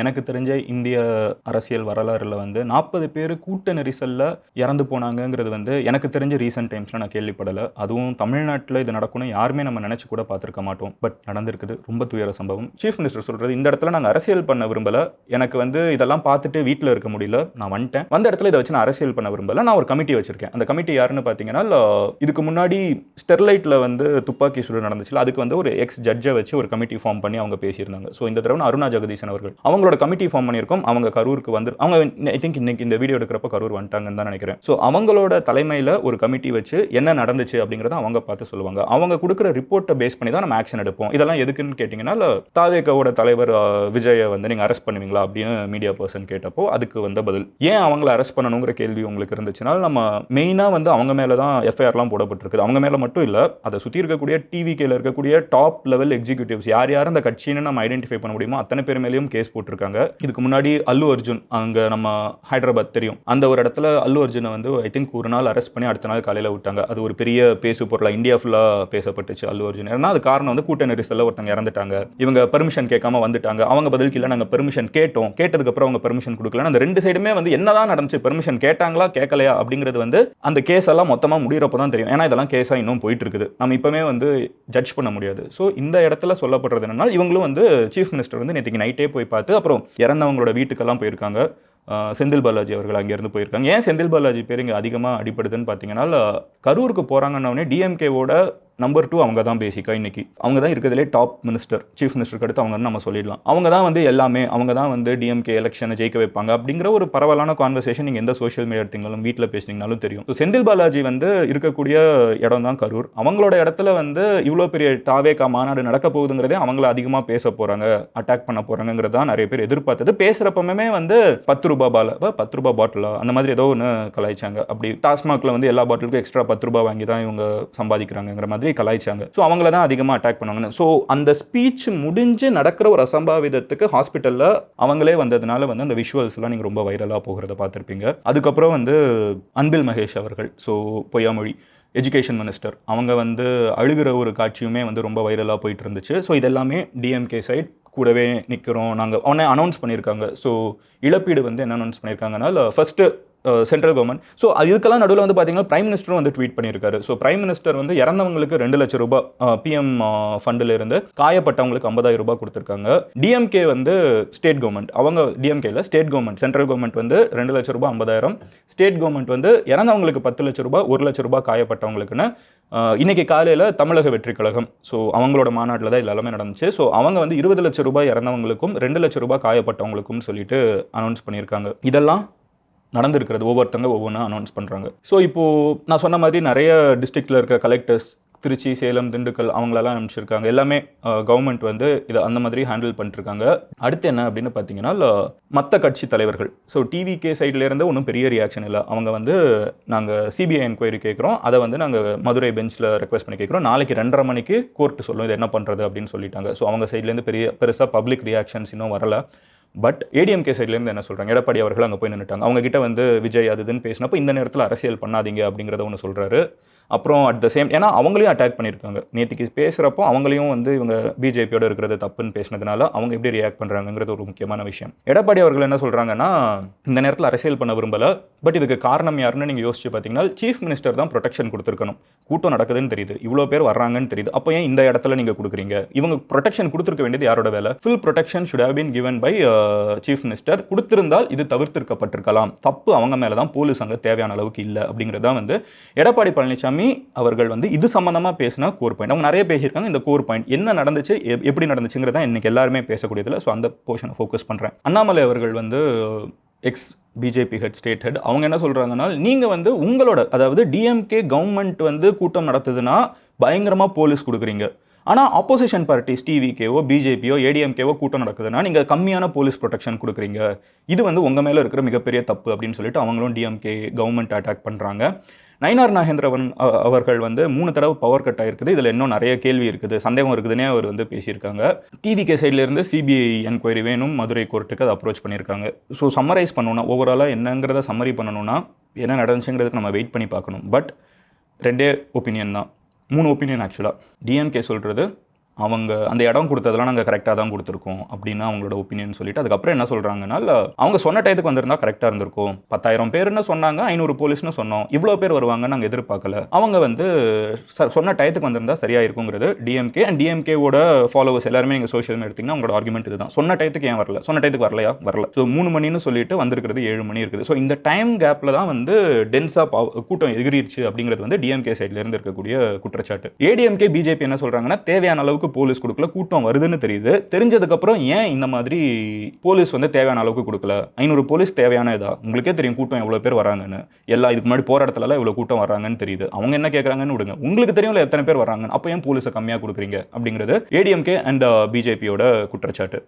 எனக்கு தெரிஞ்ச இந்திய அரசியல் வரலாறுல வந்து 40 பேர் கூட்ட நெரிசல்ல இறந்து போனாங்கங்கிறது வந்து எனக்கு தெரிஞ்ச ரீசெண்ட் டைம்ஸ்ல நான் கேள்விப்படலை. அதுவும் தமிழ்நாட்டில் இது நடக்கணும் யாருமே நம்ம நினைச்சு கூட பார்த்துருக்க மாட்டோம். பட் நடந்திருக்குது. ரொம்ப துயர சம்பவம். சீஃப் மினிஸ்டர் சொல்றது, இந்த இடத்துல நாங்கள் அரசியல் பண்ண விரும்பல, எனக்கு வந்து இதெல்லாம் பார்த்துட்டு வீட்டில் இருக்க முடியல, நான் வந்துட்டேன், வந்த இடத்துல இதை வச்சு நான் அரசியல் பண்ண விரும்பல, நான் ஒரு கமிட்டி வச்சிருக்கேன். அந்த கமிட்டி யாருன்னு பார்த்தீங்கன்னா, இதுக்கு முன்னாடி ஸ்டெர்லைட்ல வந்து துப்பாக்கி சூடு நடந்துச்சுல, அதுக்கு வந்து ஒரு எக்ஸ் ஜட்ஜை வச்சு ஒரு கமிட்டி ஃபார்ம் பண்ணி அவங்க பேசியிருந்தாங்க. ஸோ இந்த தடவை அருணா ஜெகதீசன் அவர்கள் அவங்களோட கமிட்டி ஃபார்ம் பண்ணியிருக்கோம். அவங்க கரூருக்கு வந்து அவங்க ஐ திங்க் இன்னைக்கு இந்த வீடியோ எடுக்கிறப்ப கரூர் வந்துட்டாங்கன்னு தான் நினைக்கிறேன். ஸோ அவங்களோட தலைமையில் ஒரு கமிட்டி வச்சு என்ன நடந்துச்சு அப்படிங்கிறத அவங்க பார்த்து சொல்லுவாங்க. அவங்க கொடுக்குற ரிப்போர்ட்டை பேஸ் பண்ணி தான் நம்ம ஆக்ஷன் எடுப்போம். இதெல்லாம் எதுக்குன்னு கேட்டிங்கன்னா, தாவேகாவோட தலைவர் விஜயை வந்து நீங்கள் அரெஸ்ட் பண்ணுவீங்களா அப்படின்னு மீடியா பர்சன் கேட்டப்போ அதுக்கு வந்த பதில், ஏன் அவங்கள அரெஸ்ட் பண்ணணுங்கிற கேள்வி உங்களுக்கு இருந்துச்சுன்னா, நம்ம மெயினாக வந்து அவங்க மேலே தான் எஃப்ஐஆர்லாம் போடப்பட்டிருக்குது. அவங்க மேலே மட்டும் இல்லை, அதை சுற்றி இருக்கக்கூடிய டிவிகேல இருக்கக்கூடிய டாப் லெவல் எக்ஸிக்யூட்டிவ்ஸ் யார் யார் அந்த கட்சின்னு நம்ம ஐடென்டிஃபை பண்ண முடியுமோ அத்தனை பேர் மேலேயும் கேஸ் போட்டிருக்காங்க. இதுக்கு முன்னாடி அல்லு அர்ஜுன், அங்கே நம்ம ஹைதராபாத் தெரியும், அந்த ஒரு இடத்துல அல்லு அர்ஜுனை வந்து ஐ திங்க் ஒரு நாள் அரெஸ்ட் பண்ணி அடுத்த நாள் காலையில் விட்டாங்க. அது ஒரு பெரிய பேசு பொருளாக இந்தியா ஃபுல்லாக பேசப்பட்டுச்சு அல்லு அர்ஜுன். ஏன்னா அது காரணம் வந்து கூட்ட நெரிசலில் ஒருத்தங்க இறந்துட்டாங்க, இவங்க பெர்மிஷன் கேட்காம வந்துட்டாங்க, அவங்க பதிலுக்கு இல்லை நாங்கள் பெர்மிஷன் கேட்டோம், கேட்டதுக்கப்புறம் அவங்க பெர்மிஷன் கொடுக்கல. அந்த ரெண்டு சைடுமே வந்து என்னதான் நடந்துச்சு, பெர்மிஷன் கேட்டாங்களா கேட்கலையா அப்படிங்கிறது வந்து அந்த கேஸ் எல்லாம் மொத்தமாக முடிகிறப்ப தான் தெரியும். ஏன்னா இதெல்லாம் கேஸாக இன்னும் போயிட்டு இருக்குது, நம்ம இப்போவே வந்து ஜட்ஜ் பண்ண முடியாது. ஸோ இந்த இடத்துல சொல்லப்படுறது என்னன்னா, இவங்களும் வந்து சீஃப் மினிஸ்டர் வந்து நேற்றுக்கு நைட்டே போய் பார்த்து அப்புறம் இறந்தவங்களோட வீட்டுக்கெல்லாம் போயிருக்காங்க. செந்தில் பாலாஜி அவர்கள் அங்கேருந்து போயிருக்காங்க. ஏன் செந்தில் பாலாஜி பேர் இங்கே அதிகமாக அடிப்படுதுன்னு பார்த்தீங்கன்னா, கரூருக்கு போகிறாங்கன்னே டிஎம்கேவோட நம்பர் 2 அவங்க தான். பேசிக்காக இன்னைக்கு அவங்க தான் இருக்கிறதுலே டாப் மினிஸ்டர், சீஃப் மினிஸ்டருக்கு அடுத்து அவங்க நம்ம சொல்லிடலாம். அவங்க தான் வந்து எல்லாமே, அவங்க தான் வந்து டிஎம்கே எலெக்ஷனை ஜெயிக்க வைப்பாங்க அப்படிங்கிற ஒரு பரவலான கான்வர்சேஷன் நீங்கள் எந்த சோஷியல் மீடியா எடுத்தீங்களும் வீட்டில் பேசினீங்கனாலும் தெரியும். ஸோ செந்தில் பாலாஜி வந்து இருக்கக்கூடிய இடம் தான் கரூர். அவங்களோட இடத்துல வந்து இவ்வளோ பெரிய தாவேகா மாநாடு நடக்க போகுதுங்கிறதே அவங்கள அதிகமாக பேச போகிறாங்க, அட்டாக் பண்ண போகிறாங்கிறது தான் நிறைய பேர் எதிர்பார்த்தது. பேசுகிறப்பமே வந்து 10 ரூபா பாட்டிலா அந்த மாதிரி ஏதோ ஒன்று கலாய்ச்சாங்க. அப்படி டாஸ்மாகில் வந்து எல்லா பாட்டிலுக்கும் எக்ஸ்ட்ரா 10 ரூபா வாங்கி தான் இவங்க சம்பாதிக்கிறாங்கிற மாதிரி கலாய்ச்சாங்க. ஸோ அவங்கள தான் அதிகமாக அட்டாக் பண்ணுவாங்க. ஸோ அந்த ஸ்பீச் முடிஞ்சு நடக்கிற ஒரு அசம்பாவிதத்துக்கு ஹாஸ்பிட்டலில் அவங்களே வந்ததுனால வந்து அந்த விஷுவல்ஸ்லாம் நீங்கள் ரொம்ப வைரலாக போகிறத பார்த்துருப்பீங்க. அதுக்கப்புறம் வந்து அன்பில் மகேஷ் அவர்கள், ஸோ பொய்யாமொழி எஜுகேஷன் மினிஸ்டர், அவங்க வந்து அழுகிற ஒரு காட்சியுமே வந்து ரொம்ப வைரலாக போயிட்டு இருந்துச்சு. ஸோ இதெல்லாமே டிஎம்கே சைட் கூடவே நிற்கிறோம் நாங்கள் அவனை அனௌன்ஸ் பண்ணியிருக்காங்க. ஸோ இழப்பீடு வந்து என்ன அனௌன்ஸ் பண்ணியிருக்காங்கன்னா, ஃபர்ஸ்ட்டு சென்ட்ரல் கவர்மெண்ட். ஸோ இதுக்கெல்லாம் நடுவில் வந்து பார்த்தீங்கன்னா பிரைம் மினிஸ்டரும் வந்து ட்வீட் பண்ணியிருக்காரு. ஸோ பிரைம் மினிஸ்டர் வந்து இறந்தவங்களுக்கு 2 லட்சம் ரூபாய் பிஎம் ஃபண்டில் இருந்து காயப்பட்டவங்களுக்கு 50,000 ரூபாய் கொடுத்துருக்காங்க. டிஎம்கே வந்து ஸ்டேட் கவர்மெண்ட், அவங்க டிஎம்கேல ஸ்டேட் கவர்மெண்ட், சென்ட்ரல் கவர்மெண்ட் வந்து 2 லட்சம் ரூபாய் 50,000, ஸ்டேட் கவர்மெண்ட் வந்து இறந்தவங்களுக்கு 10 லட்சம் ரூபாய், 1 லட்சம் ரூபாய் காயப்பட்டவங்களுக்குன்னு இன்னைக்கு காலையில் தமிழக வெற்றி கழகம், ஸோ அவங்களோட மாநாட்டில் தான் எல்லாமே நடந்துச்சு. ஸோ அவங்க வந்து 20 லட்சம் ரூபாய் இறந்தவங்களுக்கும் 2 லட்சம் ரூபாய் காயப்பட்டவங்களுக்கும் சொல்லிட்டு அனௌன்ஸ் பண்ணியிருக்காங்க. இதெல்லாம் நடந்திருக்கிறது, ஒவ்வொருத்தங்க ஒவ்வொன்றா அனௌன்ஸ் பண்ணுறாங்க. ஸோ இப்போது நான் சொன்ன மாதிரி நிறைய டிஸ்ட்ரிக்டில் இருக்கிற கலெக்டர்ஸ், திருச்சி, சேலம், திண்டுக்கல் அவங்களெல்லாம் அனுப்பிச்சிருக்காங்க. எல்லாமே கவர்மெண்ட் வந்து இதை அந்த மாதிரி ஹேண்டில் பண்ணிட்டுருக்காங்க. அடுத்து என்ன அப்படின்னு பார்த்தீங்கன்னா, மற்ற கட்சி தலைவர்கள், ஸோ டிவிகே சைட்லேருந்து ஒன்றும் பெரிய ரியாக்ஷன் இல்லை. அவங்க வந்து நாங்கள் சிபிஐ என்கொயரி கேட்குறோம், அதை வந்து நாங்கள் மதுரை பெஞ்சில் ரெக்வஸ்ட் பண்ணி கேட்குறோம், நாளைக்கு 2:30 மணிக்கு கோர்ட்டு சொல்லும் இது என்ன பண்ணுறது அப்படின்னு சொல்லிட்டாங்க. ஸோ அவங்க சைட்லேருந்து பெருசாக பப்ளிக் ரியாக்ஷன்ஸ் இன்னும் வரலை. பட் ஏடிஎம்கே சைட்லேருந்து என்ன சொல்கிறாங்க, எடப்பாடி அவர்கள் அங்கே போய் நின்றுட்டாங்க. அவங்க கிட்ட வந்து விஜய் அதுன்னு பேசினப்போ இந்த நேரத்தில் அரசியல் பண்ணாதீங்க அப்படிங்கிறத ஒன்று சொல்கிறாரு. அப்புறம் அட் த சேம், ஏன்னா அவங்களையும் அட்டாக் பண்ணியிருக்காங்க நேற்றுக்கு பேசுகிறப்போ, அவங்களையும் வந்து இவங்க பிஜேபியோட இருக்கிறது தப்புன்னு பேசினதுனால அவங்க எப்படி ரியாக்ட் பண்ணுறாங்கிறது ஒரு முக்கியமான விஷயம். எடப்பாடி அவர்கள் என்ன சொல்கிறாங்கன்னா, இந்த நேரத்தில் அரசியல் பண்ண விரும்பலை, பட் இதுக்கு காரணம் யாருன்னு நீங்கள் யோசிச்சு பார்த்தீங்கன்னா, சீஃப் மினிஸ்டர் தான் ப்ரொடெக்ஷன் கொடுத்துருக்கணும். கூட்டம் நடக்குதுன்னு தெரியுது, இவ்வளோ பேர் வர்றாங்கன்னு தெரியுது, அப்போ ஏன் இந்த இடத்துல நீங்கள் கொடுக்குறீங்க? இவங்க ப்ரொடெக்ஷன் கொடுத்துருக்க வேண்டியது யாரோட வேலை? Full protection should have been given by chief minister. கொடுத்திருந்தால் இது தவிர்த்திருக்கப்பட்டிருக்கலாம். தப்பு அவங்க மேலே தான், போலீஸ் அங்கே தேவையான அளவுக்கு இல்லை அப்படிங்கிறது தான் வந்து எடப்பாடி பழனிசாமி அவர்கள் வந்து இது சம்பந்தமாக பேசின கோர் பாயிண்ட். அவங்க நிறைய பேசியிருக்காங்க. இந்த கோர் பாயிண்ட் என்ன நடந்துச்சு, எப்படி நடந்துச்சுங்கிறத இன்னைக்கு எல்லாருமே பேசக்கூடியதில்லை. ஸோ அந்த போர்ஷனை ஃபோக்கஸ் பண்ணுறேன். அண்ணாமலை அவர்கள் வந்து X BJP head, state head, அவங்க என்ன சொல்கிறாங்கன்னா, நீங்கள் வந்து உங்களோட, அதாவது டிஎம்கே கவர்மெண்ட் வந்து கூட்டம் நடத்துதுன்னா பயங்கரமாக போலீஸ் கொடுக்குறீங்க, ஆனால் ஆப்போசிஷன் பார்ட்டிஸ் டிவிகேவோ பிஜேபியோ ஏடிஎம்கேவோ கூட்டம் நடக்குதுன்னா நீங்கள் கம்மியான போலீஸ் ப்ரொடெக்ஷன் கொடுக்குறீங்க, இது வந்து உங்கள் மேலே இருக்கிற மிகப்பெரிய தப்பு அப்படின்னு சொல்லிட்டு அவங்களும் டிஎம்கே கவர்மெண்ட் அட்டாக் பண்ணுறாங்க. நயினார் நாகேந்திரன் அவர்கள் வந்து 3 தடவை பவர் கட் ஆகிருக்குது, இதில் இன்னும் நிறைய கேள்வி இருக்குது, சந்தேகம் இருக்குதுன்னே அவர் வந்து பேசியிருக்காங்க. டிவிகே சைட்லேருந்து சிபிஐ என்கொயரி வேணும், மதுரை கோர்ட்டுக்கு அதை அப்ரோச் பண்ணியிருக்காங்க. ஸோ சம்மரைஸ் பண்ணணும்னா, ஓவராலாக என்னங்கிறத சம்மரி பண்ணணும்னா என்ன நடந்துச்சுங்கிறதுக்கு நம்ம வெயிட் பண்ணி பார்க்கணும். பட் 2 ஒப்பீனியன் தான், 3 ஒப்பீனியன் ஆக்சுவலாக. டிஎம்கே சொல்கிறது அவங்க அந்த இடம் கொடுத்ததெல்லாம் நாங்கள் கரெக்டாக தான் கொடுத்துருக்கோம் அப்படின்னு அவங்களோட ஒப்பீனியன் சொல்லிட்டு அதுக்கப்புறம் என்ன சொல்கிறாங்கன்னா, அவங்க சொன்ன டயத்துக்கு வந்திருந்தா கரெக்டாக இருந்திருக்கும். 10,000 பேர்னு சொன்னாங்க, 500 போலீஸ்னு சொன்னோம். இவ்வளோ பேர் வருவாங்கன்னு நாங்கள் எதிர்பார்க்கல. அவங்க வந்து சொன்ன டயத்துக்கு வந்திருந்தா சரியா இருக்குங்கிறது டிஎம்கே அண்ட் டிஎம்கேவோட ஃபாலோவர்ஸ் எல்லாருமே நீங்கள் சோஷியல் மீடியா எடுத்தீங்கன்னா அவங்களோட ஆர்குமெண்ட் இதுதான். சொன்ன டயத்துக்கு ஏன் வரல, சொன்ன டயத்துக்கு வரலையா, வரல. ஸோ 3 மணின்னு சொல்லிட்டு வந்திருக்கிறது 7 மணி இருக்குது. ஸோ இந்த டைம் கேப்பில் தான் வந்து டென்ஸாக கூட்டம் எகிரிடுச்சு அப்படிங்கிறது வந்து டிஎம்கே சைட்ல இருந்து இருக்கக்கூடிய குற்றச்சாட்டு. ஏடிஎம்கே பிஜேபி என்ன சொல்றாங்கன்னா, தேவையான அளவுக்கு போலீஸ் கொடுக்கல, கூட்டம் வருதுன்னு தெரியுது. தெரிஞ்சதுக்கப்புறம் ஏன் இந்த மாதிரி போலீஸ் வந்து தேவையான அளவுக்கு கொடுக்கல? 500 போலீஸ் தேவையான இதா? உங்களுக்கே தெரியும் கூட்டம் எவ்வளோ பேர் வராங்கன்னு. எல்லா இதுக்கு முன்னாடி போகிற இடத்துலலாம் இவ்வளோ கூட்டம் வராங்கன்னு தெரியுது. அவங்க என்ன கேட்குறாங்கன்னு விடுங்க, உங்களுக்கு தெரியும்ல எத்தனை பேர் வராங்க, அப்போ ஏன் போலீஸை கம்மியாக கொடுக்குறீங்க அப்படிங்கிறது ஏடிஎம்கே அண்ட் பிஜேபியோட குற்றச்சாட்டு.